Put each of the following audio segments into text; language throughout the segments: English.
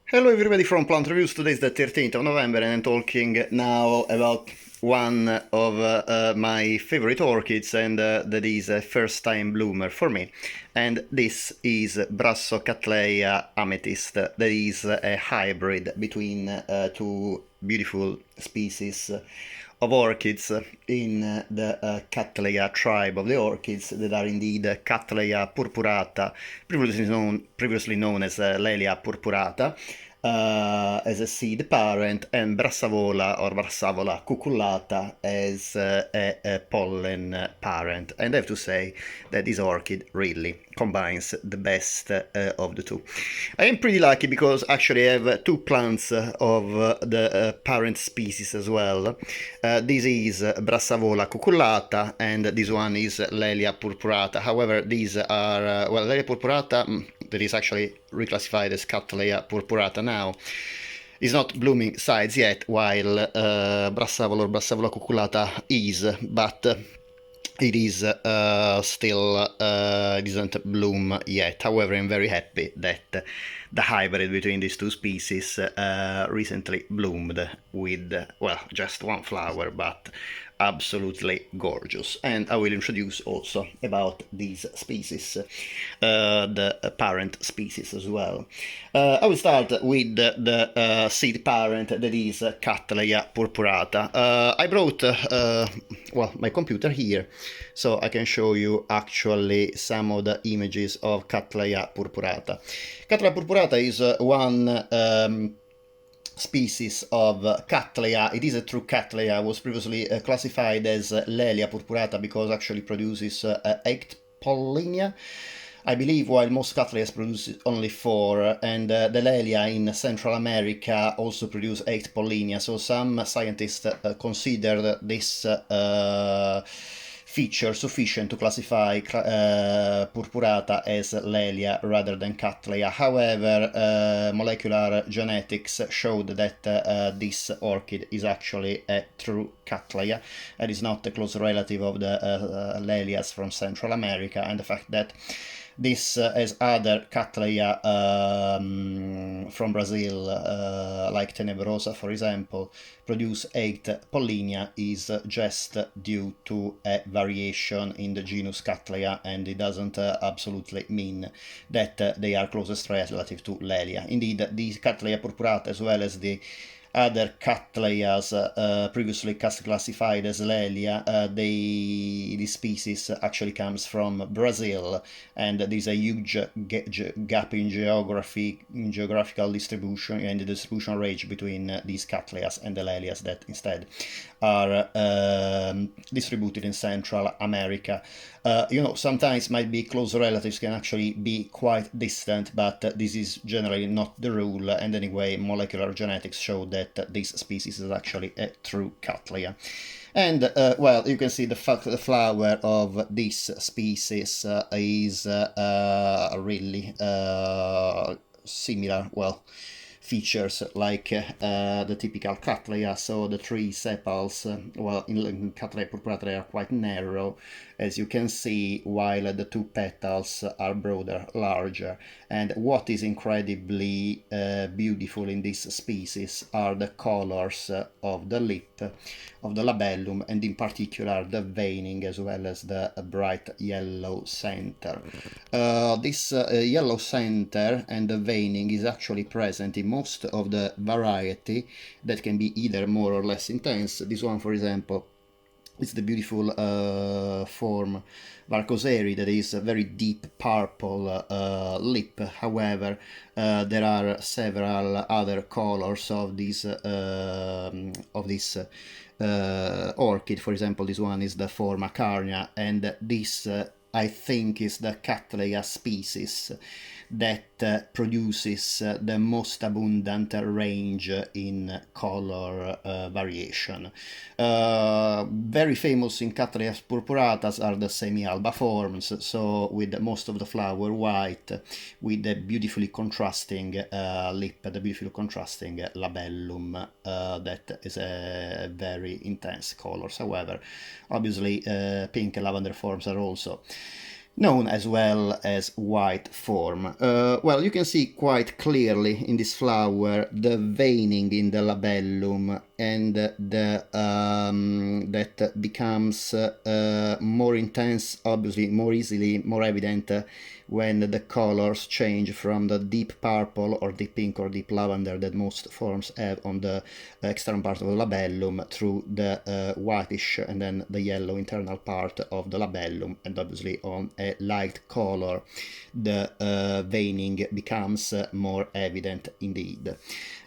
Hello everybody from Plant Reviews. Today is the 13th of November and I'm talking now about one of my favorite orchids, and that is a first time bloomer for me, and this is Brassocattleya Amethyst. That is a hybrid between two beautiful species of orchids in the Cattleya tribe of the orchids, that are indeed Cattleya purpurata, previously known as Laelia purpurata, as a seed parent, and Brassavola or Brassavola cucullata as a pollen parent. And I have to say that this orchid really combines the best of the two. I am pretty lucky because actually I have two plants of the parent species as well. This is Brassavola cucullata and this one is Laelia purpurata. However, these are, well, Laelia purpurata, that is actually reclassified as Cattleya purpurata now, is not blooming sides yet, while Brassavola or Brassavola cucullata is, but it is still it doesn't bloom yet. However, I'm very happy that the hybrid between these two species recently bloomed with, well, just one flower, but absolutely gorgeous. And I will introduce also about these species, the parent species as well. I will start with the seed parent, that is Cattleya purpurata. I brought well, my computer here so I can show you actually some of the images of Cattleya purpurata. Cattleya purpurata is one species of Cattleya. It is a true Cattleya. Was previously classified as Laelia purpurata because actually produces 8 pollinia, I believe, while most Cattleyas produce only 4, and the Laelia in Central America also produce 8 pollinia. So some scientists consider this feature sufficient to classify purpurata as Laelia rather than Cattleya. However, molecular genetics showed that this orchid is actually a true Cattleya and is not a close relative of the Laelias from Central America, and the fact that this, as other Cattleya from Brazil, like Tenebrosa for example, produce 8 pollinia, is just due to a variation in the genus Cattleya, and it doesn't absolutely mean that they are closest relative to Laelia. Indeed, the Cattleya purpurata, as well as the other Cattleyas previously classified as Laelia, the species actually comes from Brazil, and there is a huge gap in geographical distribution and the distribution range between these Cattleyas and the Laelias that instead are distributed in Central America. You know, sometimes might be close relatives, can actually be quite distant, but this is generally not the rule, and anyway, molecular genetics show that this species is actually a true Cattleya. And, well, you can see the flower of this species is really similar, well, features like the typical Cattleya. So the 3 sepals, well, in Cattleya purpurata they are quite narrow, as you can see, while the 2 petals are broader, larger. And what is incredibly beautiful in this species are the colors of the lip, of the labellum, and in particular the veining, as well as the bright yellow center. This yellow center and the veining is actually present in most of the variety, that can be either more or less intense. This one, for example, it's the beautiful form Varcoseri, that is a very deep purple lip. However, there are several other colors of this orchid. For example, this one is the form Acarnia, and this I think is the Cattleya species that produces the most abundant range in color variation. Very famous in Cattleya purpuratas are the semi-alba forms, so with most of the flower white, with the beautifully contrasting lip, the beautifully contrasting labellum, that is a very intense colors. However, obviously pink and lavender forms are also known as well as white form. Well, you can see quite clearly in this flower the veining in the labellum, and that becomes more intense, obviously more easily, more evident when the colors change from the deep purple or deep pink or deep lavender that most forms have on the external part of the labellum through the whitish and then the yellow internal part of the labellum, and obviously on a light color the veining becomes more evident indeed.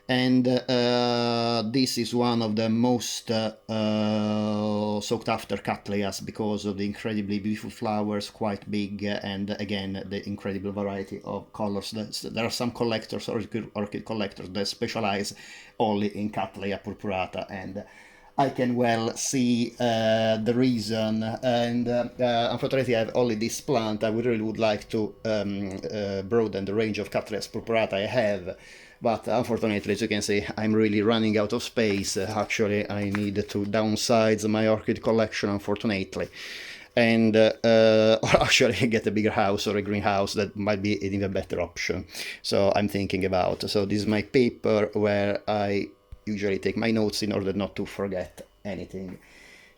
And this is one of the most sought after Cattleyas because of the incredibly beautiful flowers, quite big, and again the incredible variety of colors. There are some collectors, orchid collectors, that specialize only in Cattleya purpurata, and I can well see the reason. And unfortunately, I have only this plant. I really would like to broaden the range of Cattleyas purpurata I have. But unfortunately, as you can see, I'm really running out of space. Actually, I need to downsize my orchid collection, unfortunately. And or actually get a bigger house or a greenhouse. That might be an even better option. So I'm thinking about. So this is my paper where I usually take my notes in order not to forget anything.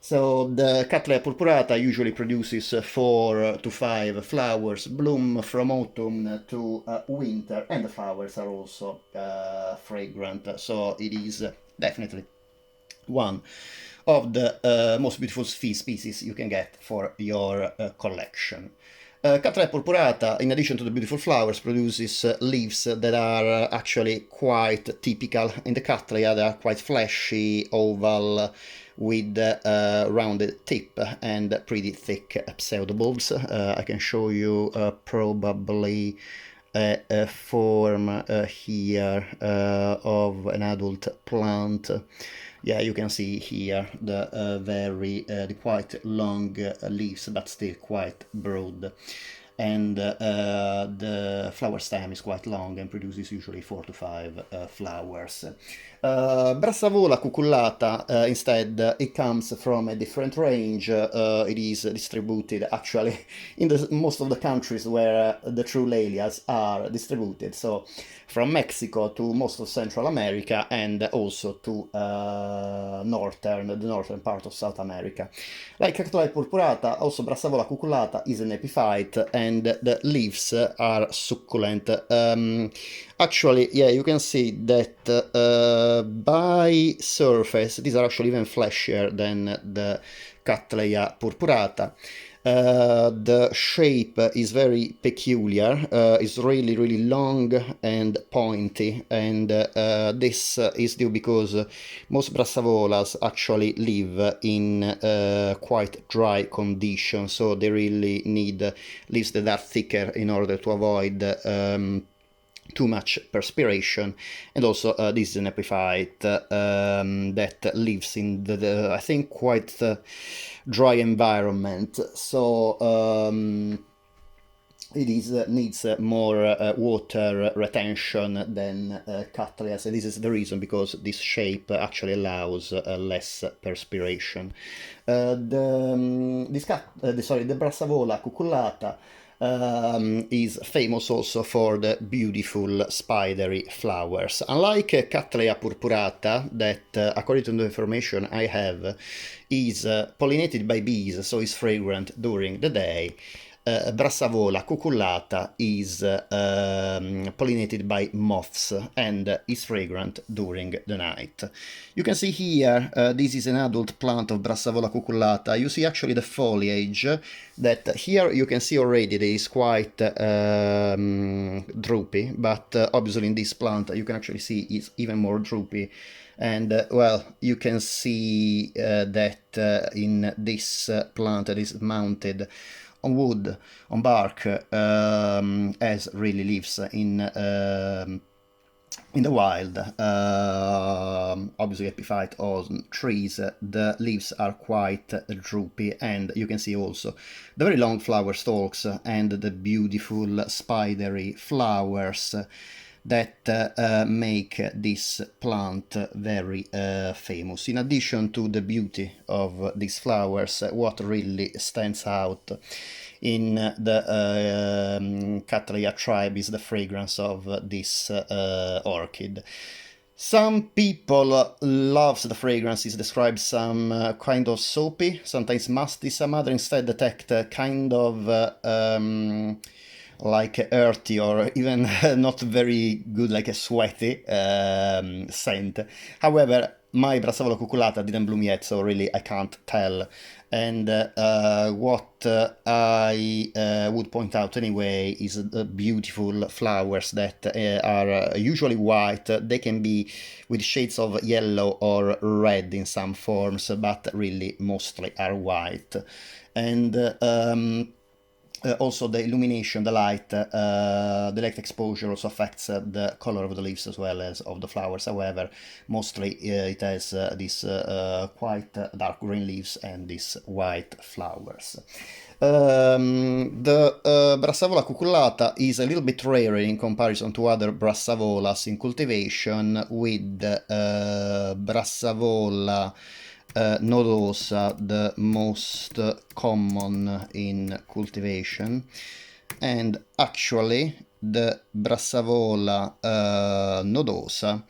So the Cattleya purpurata usually produces 4 to 5 flowers, bloom from autumn to winter, and the flowers are also fragrant. So it is definitely one of the most beautiful species you can get for your collection. Cattleya purpurata, in addition to the beautiful flowers, produces leaves that are actually quite typical in the Cattleya. They are quite fleshy, oval, with rounded tip and pretty thick pseudobulbs. I can show you probably a form here of an adult plant. Yeah, you can see here the the quite long leaves, but still quite broad. And the flower stem is quite long and produces usually 4 to 5 flowers. Brassavola cucullata, instead, it comes from a different range. It is distributed actually in most of the countries where the true Laelias are distributed. So from Mexico to most of Central America, and also to the northern part of South America. Like Cattleya purpurata, also Brassavola cucullata is an epiphyte, and the leaves are succulent. Actually, yeah, you can see that by surface, these are actually even fleshier than the Cattleya purpurata. The shape is very peculiar. It's really, really long and pointy, and this is due because most Brassavolas actually live in quite dry conditions, so they really need leaves that are thicker in order to avoid too much perspiration. And also this is an epiphyte that lives in the I think quite dry environment, so it needs more water retention than Cattleyas, and this is the reason, because this shape actually allows less perspiration. The Brassavola cucullata is famous also for the beautiful spidery flowers. Unlike Cattleya purpurata, that according to the information I have is pollinated by bees, so is fragrant during the day, Brassavola cucullata is pollinated by moths and is fragrant during the night. You can see here, this is an adult plant of Brassavola cucullata. You see actually the foliage, that here you can see already that is quite droopy, but obviously in this plant you can actually see it's even more droopy. And well, you can see that in this plant that is mounted on wood, on bark, as really lives in the wild. Obviously epiphyte on trees, the leaves are quite droopy, and you can see also the very long flower stalks and the beautiful spidery flowers that make this plant very famous. In addition to the beauty of these flowers, what really stands out in the Cattleya tribe is the fragrance of this orchid. Some people loves the fragrance. It describes some kind of soapy, sometimes musty. Some other instead detect a kind of like earthy or even not very good, like a sweaty scent. However, my Brassavola cucullata didn't bloom yet, so really I can't tell. And what I would point out anyway is the beautiful flowers that are usually white. They can be with shades of yellow or red in some forms, but really mostly are white. And also the illumination, the light exposure also affects the color of the leaves as well as of the flowers. However, mostly it has these quite dark green leaves and these white flowers. The Brassavola cucullata is a little bit rarer in comparison to other Brassavolas in cultivation, with Brassavola nodosa, the most common in cultivation, and actually the Brassavola nodosa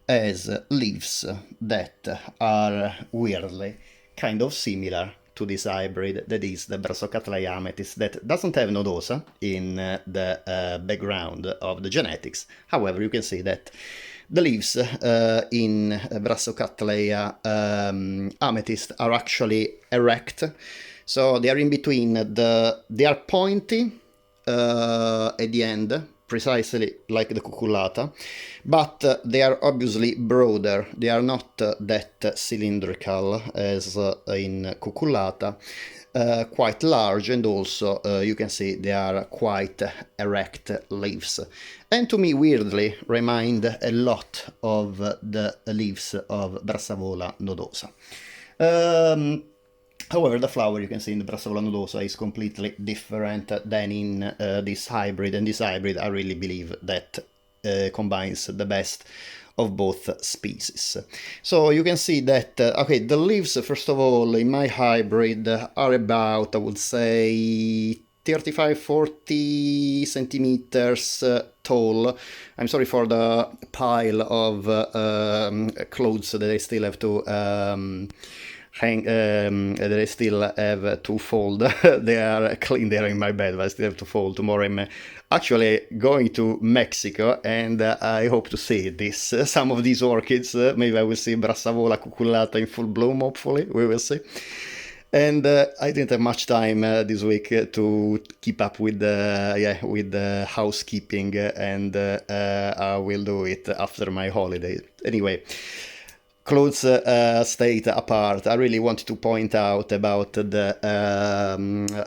has leaves that are weirdly kind of similar to this hybrid, that is the Brassocattleya Amethyst, that doesn't have nodosa in the background of the genetics. However, you can see that the leaves in Brassocattleya Amethyst are actually erect, so they are in between they are pointy at the end, precisely like the cucullata, but they are obviously broader. They are not that cylindrical as in cucullata. Quite large, and also you can see they are quite erect leaves, and to me weirdly remind a lot of the leaves of Brassavola nodosa. However, the flower you can see in the Brassavola nodosa is completely different than in this hybrid, and this hybrid I really believe that combines the best of both species. So you can see that, okay, the leaves, first of all, in my hybrid are about, I would say, 35-40 centimeters tall. I'm sorry for the pile of clothes that I still have to that I still have to fold. They are clean there in my bed, but I still have to fold. Tomorrow I'm actually going to Mexico, and I hope to see this. Some of these orchids, maybe I will see Brassavola cucullata in full bloom, hopefully, we will see. And I didn't have much time this week to keep up with the housekeeping, and I will do it after my holiday. Anyway, clothes state apart, I really wanted to point out about the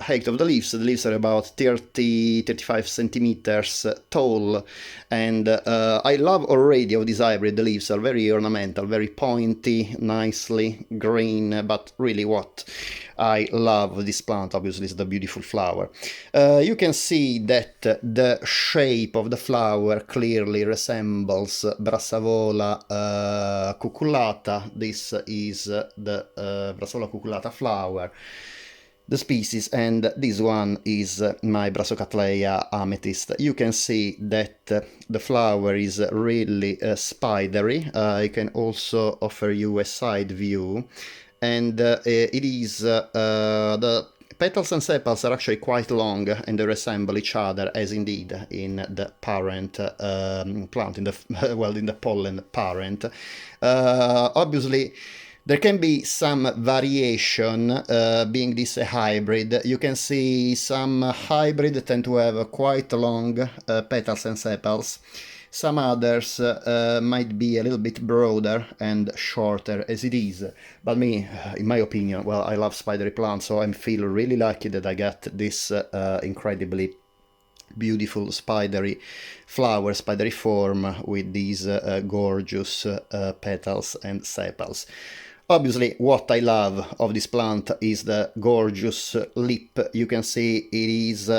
height of the leaves. The leaves are about 30-35 centimeters tall, and I love already of this hybrid. The leaves are very ornamental, very pointy, nicely green, but really what I love this plant obviously is the beautiful flower. You can see that the shape of the flower clearly resembles Brassavola cucullata. This is the Brassavola cucullata flower, the species, and this one is my Brassocattleya Amethyst. You can see that the flower is really spidery. I can also offer you a side view, and it is the petals and sepals are actually quite long, and they resemble each other, as indeed in the parent plant, in the well, in the pollen parent. Obviously, there can be some variation, being this a hybrid. You can see some hybrid tend to have quite long petals and sepals. Some others might be a little bit broader and shorter, as it is. But me, in my opinion, well, I love spidery plants, so I feel really lucky that I got this incredibly beautiful spidery flower, spidery form with these gorgeous petals and sepals. Obviously, what I love of this plant is the gorgeous lip. You can see it is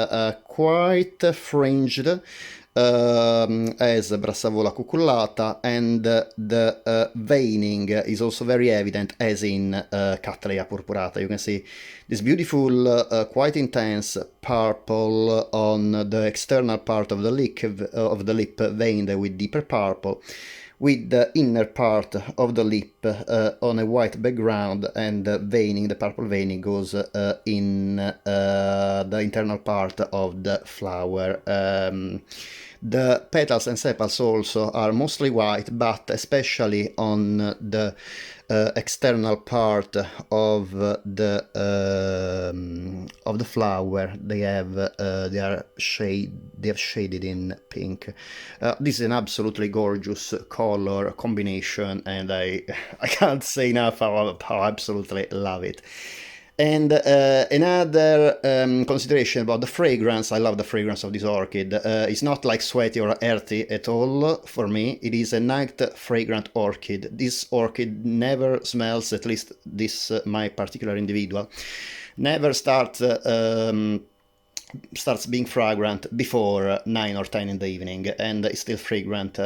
quite fringed, as Brassavola cucullata, and the veining is also very evident as in Cattleya purpurata. You can see this beautiful, quite intense purple on the external part of the lip veined with deeper purple, with the inner part of the lip on a white background, and the purple veining goes in the internal part of the flower. The petals and sepals also are mostly white, but especially on the external part of the flower, they are shaded in pink. This is an absolutely gorgeous color combination, and I can't say enough how I absolutely love it. And another consideration about the fragrance, I love the fragrance of this orchid. It's not like sweaty or earthy at all for me. It is a night fragrant orchid. This orchid never smells, at least this my particular individual, never starts being fragrant before 9 or 10 in the evening, and it's still fragrant.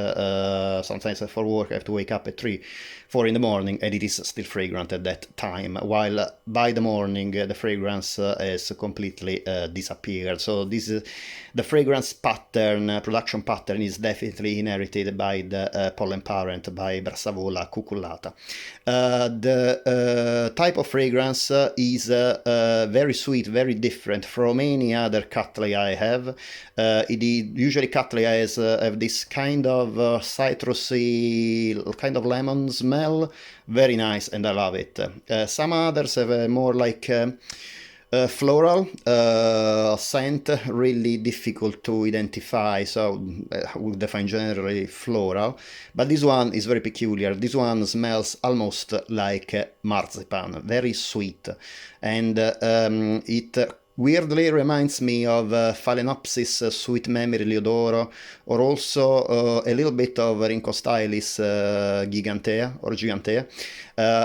Sometimes for work I have to wake up at 3, 4 in the morning, and it is still fragrant at that time, while by the morning the fragrance has completely disappeared. So this is the fragrance pattern, production pattern, is definitely inherited by the pollen parent, by Brassavola cucullata. The type of fragrance is very sweet, very different from any other Cattleya I have. Usually Cattleya have this kind of citrusy, kind of lemon smell, very nice, and I love it. Some others have a more like floral scent, really difficult to identify, so I would define generally floral, but this one is very peculiar. This one smells almost like marzipan, very sweet, and it weirdly reminds me of Phalaenopsis Sweet Memory Liodoro, or also a little bit of Rhynchostylis gigantea.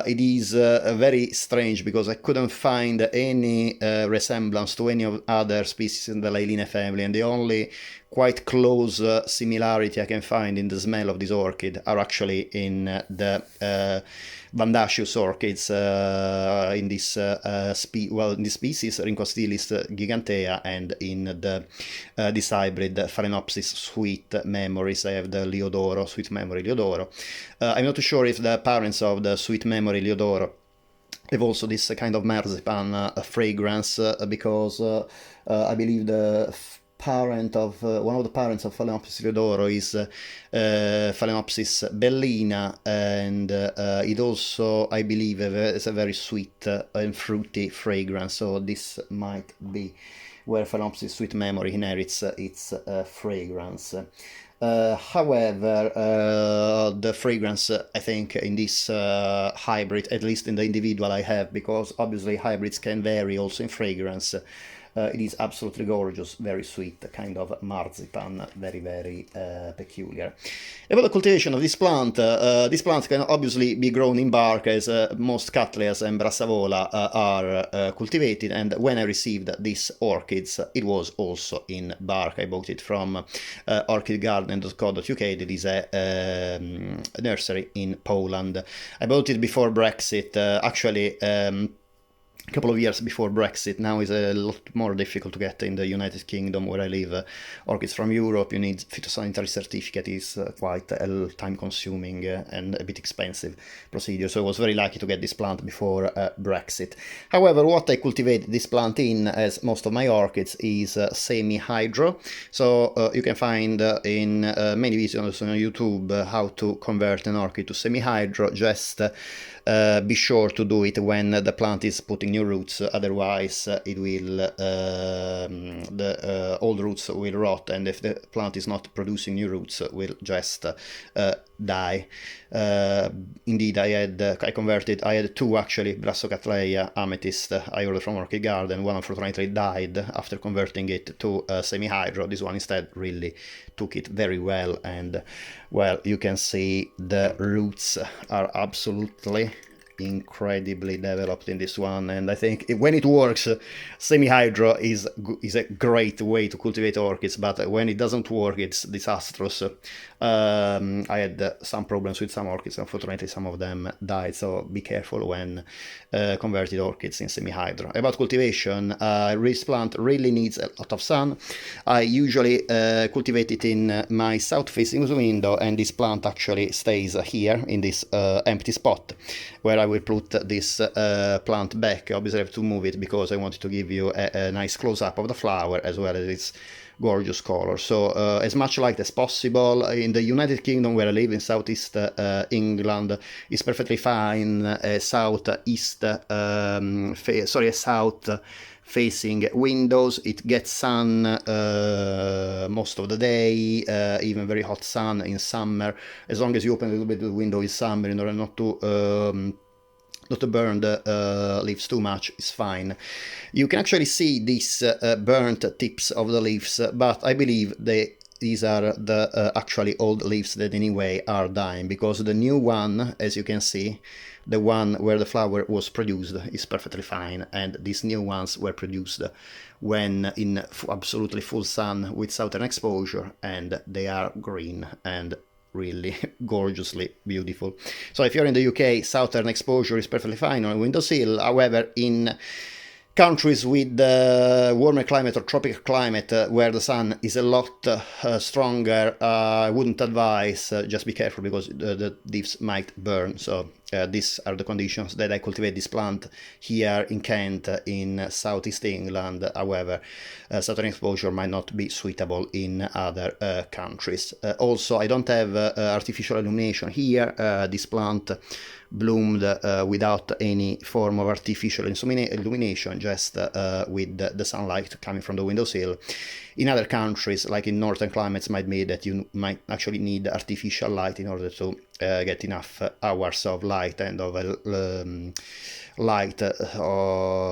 It is very strange because I couldn't find any resemblance to any of other species in the Laelia family, and the only quite close similarity I can find in the smell of this orchid are actually in the Vandaceous orchids, in this species Rhynchostylis gigantea, and in the this hybrid Phalaenopsis Sweet Memories. I have the Liodoro, Sweet Memory Liodoro. I'm not too sure if the parents of the Sweet Memory Liodoro have also this kind of marzipan fragrance, because I believe the parent of one of the parents of Phalaenopsis Liodoro is Phalaenopsis bellina, and it also, I believe, is a very sweet and fruity fragrance, so this might be where Phalaenopsis Sweet Memory inherits its fragrance. However, the fragrance, I think, in this hybrid, at least in the individual I have, because obviously hybrids can vary also in fragrance, it is absolutely gorgeous, very sweet, kind of marzipan, very, very peculiar. About the cultivation of this plant can obviously be grown in bark, as most Cattleyas and Brassavola are cultivated, and when I received these orchids, it was also in bark. I bought it from orchidgarden.co.uk. It is a nursery in Poland. I bought it before Brexit, actually. A couple of years before Brexit. Now is a lot more difficult to get in the United Kingdom, where I live. Orchids from Europe, you need phytosanitary certificate, is quite a time-consuming and a bit expensive procedure, so I was very lucky to get this plant before Brexit. However, what I cultivate this plant in, as most of my orchids, is semi-hydro, so you can find in many videos on YouTube how to convert an orchid to semi-hydro. Just be sure to do it when the plant is putting new roots, otherwise it will the old roots will rot, and if the plant is not producing new roots, will just die. Indeed, I had two actually, Brassocattleya Amethyst I ordered from Orchid Garden. One unfortunately died after converting it to semi-hydro. This one instead really took it very well, and well, you can see the roots are absolutely incredibly developed in this one, and I think when it works, semi-hydro is a great way to cultivate orchids, but when it doesn't work, it's disastrous. I had some problems with some orchids. Unfortunately, some of them died, so be careful when converted orchids in semi-hydro. About cultivation, this plant really needs a lot of sun. I usually cultivate it in my south-facing window, and this plant actually stays here in this empty spot where I will put this plant back. Obviously I have to move it because I wanted to give you a nice close-up of the flower as well as its gorgeous color. So as much light as possible. In the United Kingdom, where I live in southeast England, is perfectly fine. South facing windows, it gets sun most of the day, even very hot sun in summer, as long as you open a little bit the window in summer in order not to burn the leaves too much, is fine. You can actually see these burnt tips of the leaves, but I believe these are the actually old leaves that anyway are dying, because the new one, as you can see, the one where the flower was produced, is perfectly fine, and these new ones were produced when in absolutely full sun with southern exposure, and they are green and really gorgeously beautiful. So if you're in the UK, southern exposure is perfectly fine on a windowsill. However, in countries with warmer climate or tropical climate where the sun is a lot stronger, I wouldn't advise. Just be careful, because the leaves might burn. So these are the conditions that I cultivate this plant here in Kent, in southeast England. However, southern exposure might not be suitable in other countries. Also, I don't have artificial illumination here. This plant bloomed without any form of artificial illumination, just with the sunlight coming from the windowsill. In other countries, like in northern climates, might be that you might actually need artificial light in order to get enough hours of light and of light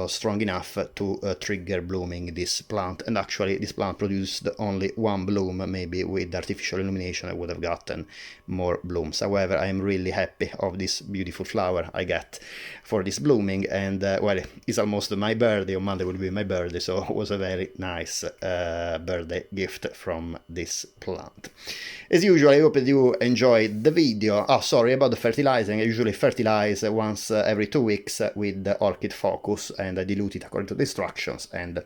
strong enough to trigger blooming this plant. And actually this plant produced only one bloom. Maybe with artificial illumination I would have gotten more blooms. However, I am really happy of this beautiful flower I get for this blooming, and well, it's almost my birthday. On Monday will be my birthday, so it was a very nice birthday gift from this plant. As usual, I hope that you enjoyed the video. Oh, sorry about the fertilizing. I usually fertilize once every 2 weeks with the Orchid Focus, and I dilute it according to the instructions, and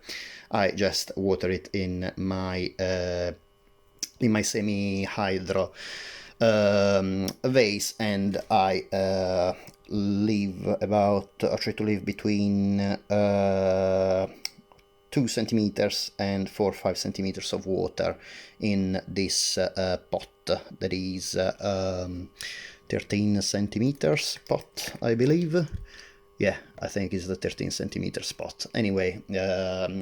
I just water it in my semi-hydro vase, and I try to leave between 2 centimeters and 4 or 5 centimeters of water in this pot that is 13 centimeters pot, I believe. Yeah, I think it's the 13 centimeter spot. Anyway,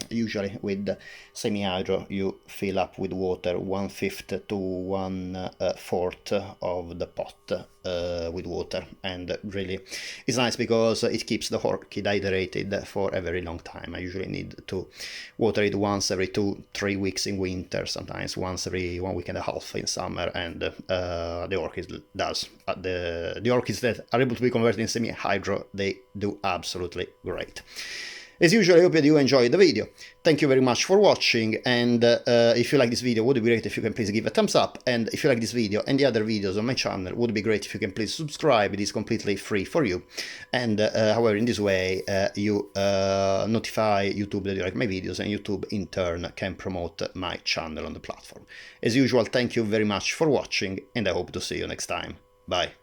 usually with semi-hydro you fill up with water 1/5 to 1/4 of the pot with water, and really it's nice because it keeps the orchid hydrated for a very long time. I usually need to water it once every 2-3 weeks in winter, sometimes once every 1 week and a half in summer, and the orchid does. The orchids that are able to be converted in semi-hydro, they do absolutely great. As usual, I hope that you enjoyed the video. Thank you very much for watching, and if you like this video, would be great if you can please give a thumbs up, and if you like this video and the other videos on my channel, would be great if you can please subscribe. It is completely free for you, and however, in this way you notify YouTube that you like my videos, and YouTube in turn can promote my channel on the platform. As usual, thank you very much for watching, and I hope to see you next time. Bye.